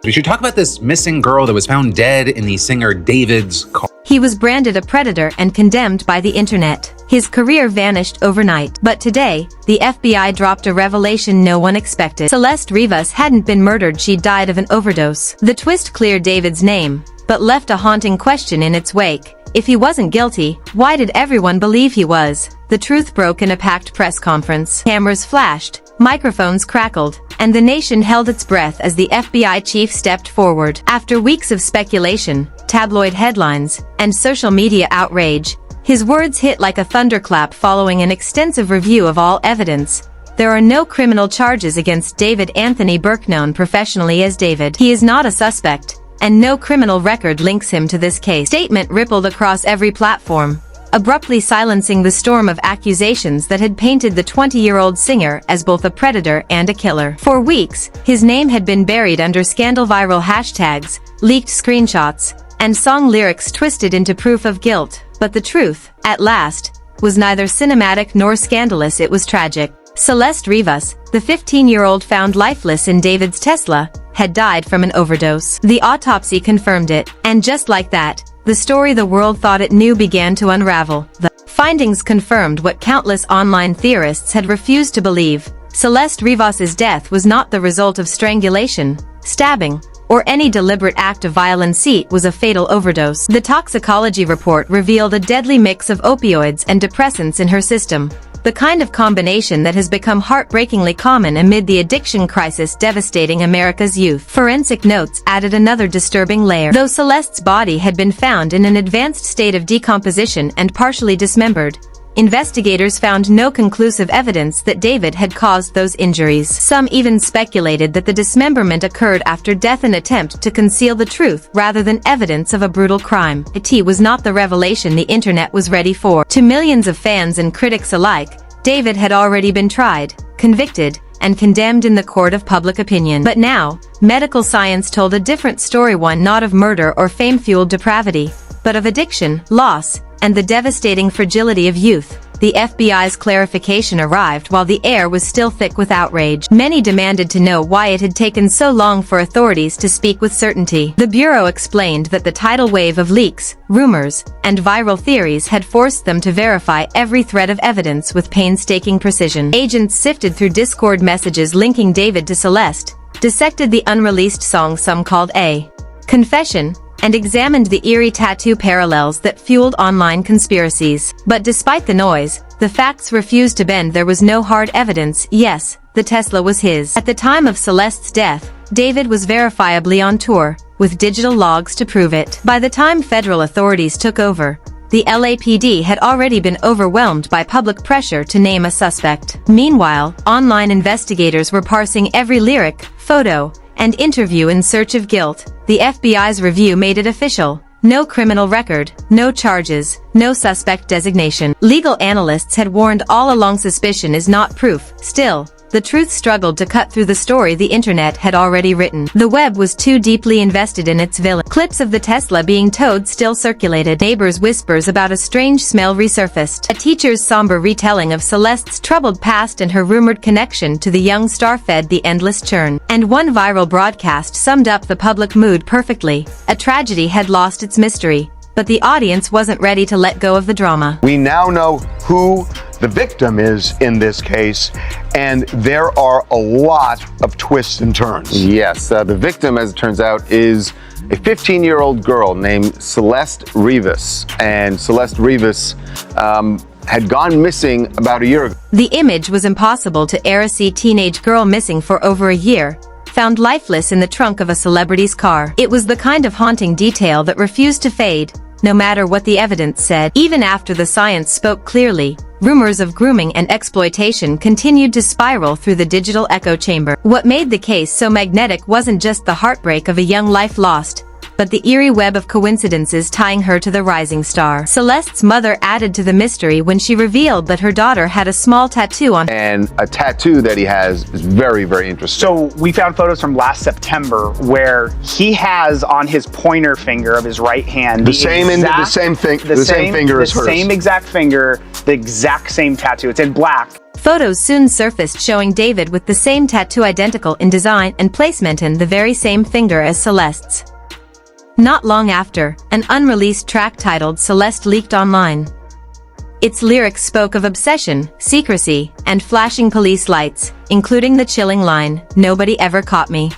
We should talk about this missing girl that was found dead in the singer David's car. He was branded a predator and condemned by the internet. His career vanished overnight. But today, the FBI dropped a revelation no one expected. Celeste Rivas hadn't been murdered, she died of an overdose. The twist cleared David's name, but left a haunting question in its wake. If he wasn't guilty, why did everyone believe he was? The truth broke in a packed press conference. Cameras flashed, microphones crackled, and the nation held its breath as the FBI chief stepped forward. After weeks of speculation, tabloid headlines, and social media outrage, his words hit like a thunderclap following an extensive review of all evidence. There are no criminal charges against David Anthony Burke, known professionally as David. He is not a suspect, and no criminal record links him to this case. Statement rippled across every platform, abruptly silencing the storm of accusations that had painted the 20-year-old singer as both a predator and a killer. For weeks, his name had been buried under scandal viral hashtags, leaked screenshots, and song lyrics twisted into proof of guilt. But the truth, at last, was neither cinematic nor scandalous, it was tragic. Celeste Rivas, the 15-year-old found lifeless in David's Tesla, had died from an overdose. The autopsy confirmed it, and just like that, the story the world thought it knew began to unravel. The findings confirmed what countless online theorists had refused to believe. Celeste Rivas's death was not the result of strangulation, stabbing, or any deliberate act of violence. It was a fatal overdose. The toxicology report revealed a deadly mix of opioids and depressants in her system, the kind of combination that has become heartbreakingly common amid the addiction crisis devastating America's youth. Forensic notes added another disturbing layer. Though Celeste's body had been found in an advanced state of decomposition and partially dismembered, investigators found no conclusive evidence that David had caused those injuries. Some even speculated that the dismemberment occurred after death, an attempt to conceal the truth rather than evidence of a brutal crime. It was not the revelation the internet was ready for. To millions of fans and critics alike, David had already been tried, convicted, and condemned in the court of public opinion. But now, medical science told a different story, one not of murder or fame-fueled depravity, but of addiction, loss, and the devastating fragility of youth. The FBI's clarification arrived while the air was still thick with outrage. Many demanded to know why it had taken so long for authorities to speak with certainty. The Bureau explained that the tidal wave of leaks, rumors, and viral theories had forced them to verify every thread of evidence with painstaking precision. Agents sifted through Discord messages linking David to Celeste, dissected the unreleased song some called a confession, and examined the eerie tattoo parallels that fueled online conspiracies. But despite the noise, the facts refused to bend. There was no hard evidence. Yes, the Tesla was his. At the time of Celeste's death, David was verifiably on tour, with digital logs to prove it. By the time federal authorities took over, the LAPD had already been overwhelmed by public pressure to name a suspect. Meanwhile, online investigators were parsing every lyric, photo, and interview in search of guilt. The FBI's review made it official. No criminal record, no charges, no suspect designation. Legal analysts had warned all along suspicion is not proof. Still, the truth struggled to cut through the story the internet had already written. The web was too deeply invested in its villain. Clips of the Tesla being towed still circulated. Neighbors' whispers about a strange smell resurfaced. A teacher's somber retelling of Celeste's troubled past and her rumored connection to the young star fed the endless churn. And one viral broadcast summed up the public mood perfectly. A tragedy had lost its mystery, but the audience wasn't ready to let go of the drama. We now know who the victim is in this case, and there are a lot of twists and turns. Yes, the victim, as it turns out, is a 15-year-old girl named Celeste Rivas, and Celeste Rivas had gone missing about a year ago. The image was impossible to air. A teenage girl missing for over a year, found lifeless in the trunk of a celebrity's car. It was the kind of haunting detail that refused to fade, no matter what the evidence said. Even after the science spoke clearly, rumors of grooming and exploitation continued to spiral through the digital echo chamber. What made the case so magnetic wasn't just the heartbreak of a young life lost, but the eerie web of coincidences tying her to the rising star. Celeste's mother added to the mystery when she revealed that her daughter had a small tattoo on. And a tattoo that he has is very, very interesting. So we found photos from last September where he has on his pointer finger of his right hand the same finger as hers. The same exact finger, the exact same tattoo. It's in black. Photos soon surfaced showing David with the same tattoo, identical in design and placement, in the very same finger as Celeste's. Not long after, an unreleased track titled Celeste leaked online. Its lyrics spoke of obsession, secrecy, and flashing police lights, including the chilling line, "Nobody ever caught me."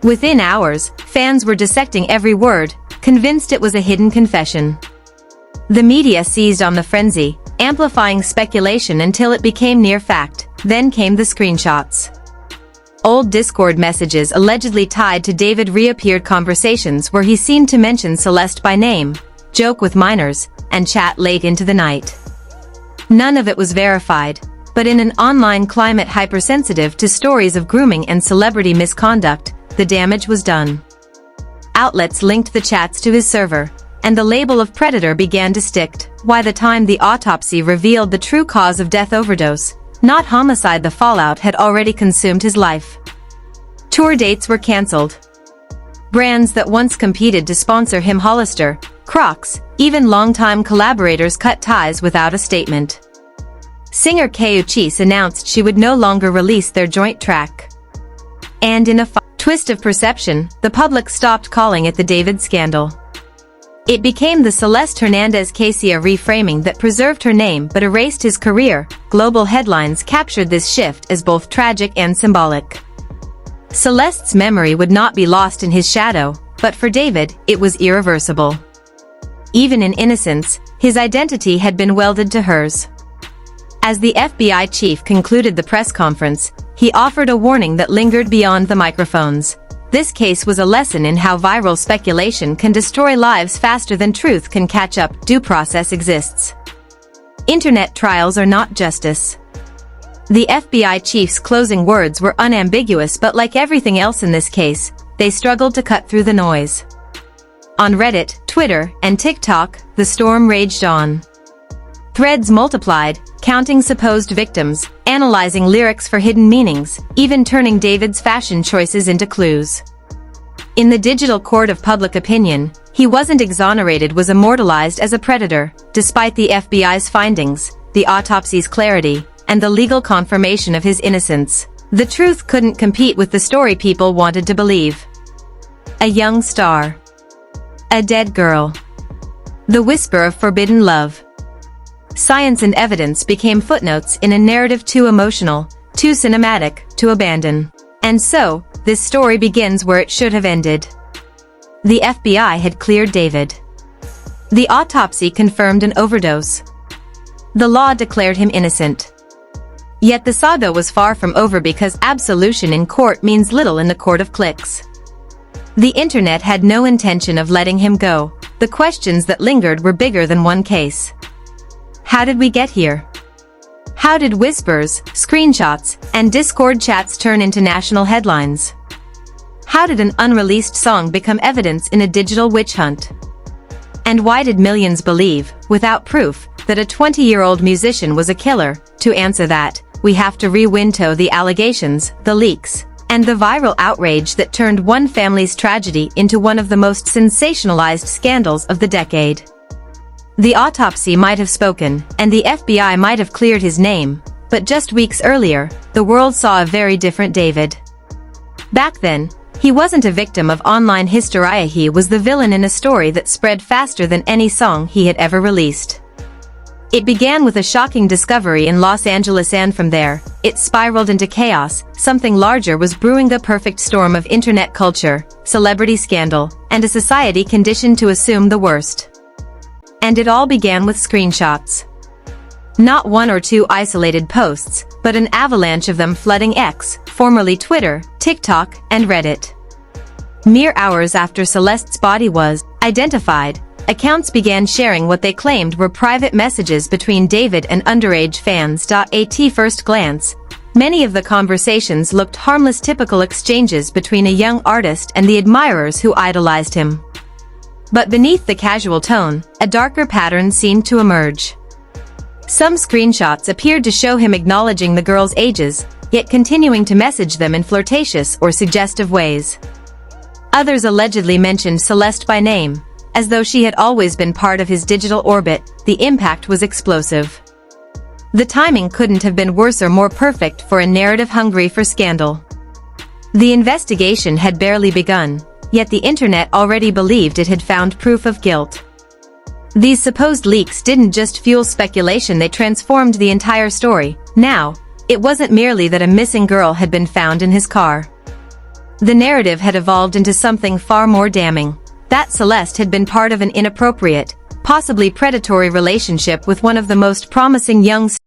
Within hours, fans were dissecting every word, convinced it was a hidden confession. The media seized on the frenzy, amplifying speculation until it became near fact. Then came the screenshots. Old Discord messages allegedly tied to David reappeared, conversations where he seemed to mention Celeste by name, joke with minors, and chat late into the night. None of it was verified, but in an online climate hypersensitive to stories of grooming and celebrity misconduct, the damage was done. Outlets linked the chats to his server, and the label of predator began to stick. By the time the autopsy revealed the true cause of death, overdose, not homicide, the fallout had already consumed his life. Tour dates were cancelled. Brands that once competed to sponsor him, Hollister, Crocs, even longtime collaborators, cut ties without a statement. Singer Kay Uchis announced she would no longer release their joint track. And in a twist of perception, the public stopped calling it the David scandal. It became the Celeste Hernandez Casia reframing that preserved her name but erased his career. Global headlines captured this shift as both tragic and symbolic. Celeste's memory would not be lost in his shadow, but for David, it was irreversible. Even in innocence, his identity had been welded to hers. As the FBI chief concluded the press conference, he offered a warning that lingered beyond the microphones. This case was a lesson in how viral speculation can destroy lives faster than truth can catch up. Due process exists. Internet trials are not justice. The FBI chief's closing words were unambiguous, but like everything else in this case, they struggled to cut through the noise. On Reddit, Twitter, and TikTok, the storm raged on. Threads multiplied, counting supposed victims, analyzing lyrics for hidden meanings, even turning David's fashion choices into clues. In the digital court of public opinion, he wasn't exonerated, was immortalized as a predator, despite the FBI's findings, the autopsy's clarity, and the legal confirmation of his innocence. The truth couldn't compete with the story people wanted to believe. A young star. A dead girl. The whisper of forbidden love. Science and evidence became footnotes in a narrative too emotional, too cinematic, to abandon. And so, this story begins where it should have ended. The FBI had cleared David. The autopsy confirmed an overdose. The law declared him innocent. Yet the saga was far from over, because absolution in court means little in the court of clicks. The internet had no intention of letting him go. The questions that lingered were bigger than one case. How did we get here? How did whispers, screenshots, and Discord chats turn into national headlines? How did an unreleased song become evidence in a digital witch hunt? And why did millions believe, without proof, that a 20-year-old musician was a killer? To answer that, we have to re-window the allegations, the leaks, and the viral outrage that turned one family's tragedy into one of the most sensationalized scandals of the decade. The autopsy might have spoken, and the FBI might have cleared his name, but just weeks earlier, the world saw a very different David. Back then, he wasn't a victim of online hysteria, he was the villain in a story that spread faster than any song he had ever released. It began with a shocking discovery in Los Angeles, and from there, it spiraled into chaos. Something larger was brewing, a perfect storm of internet culture, celebrity scandal, and a society conditioned to assume the worst. And it all began with screenshots. Not one or two isolated posts, but an avalanche of them flooding X, formerly Twitter, TikTok, and Reddit. Mere hours after Celeste's body was identified, accounts began sharing what they claimed were private messages between David and underage fans. At first glance, many of the conversations looked harmless, typical exchanges between a young artist and the admirers who idolized him. But beneath the casual tone, a darker pattern seemed to emerge. Some screenshots appeared to show him acknowledging the girls' ages, yet continuing to message them in flirtatious or suggestive ways. Others allegedly mentioned Celeste by name, as though she had always been part of his digital orbit. The impact was explosive. The timing couldn't have been worse or more perfect for a narrative hungry for scandal. The investigation had barely begun, yet the internet already believed it had found proof of guilt. These supposed leaks didn't just fuel speculation, they transformed the entire story. Now, it wasn't merely that a missing girl had been found in his car. The narrative had evolved into something far more damning. That Celeste had been part of an inappropriate, possibly predatory relationship with one of the most promising young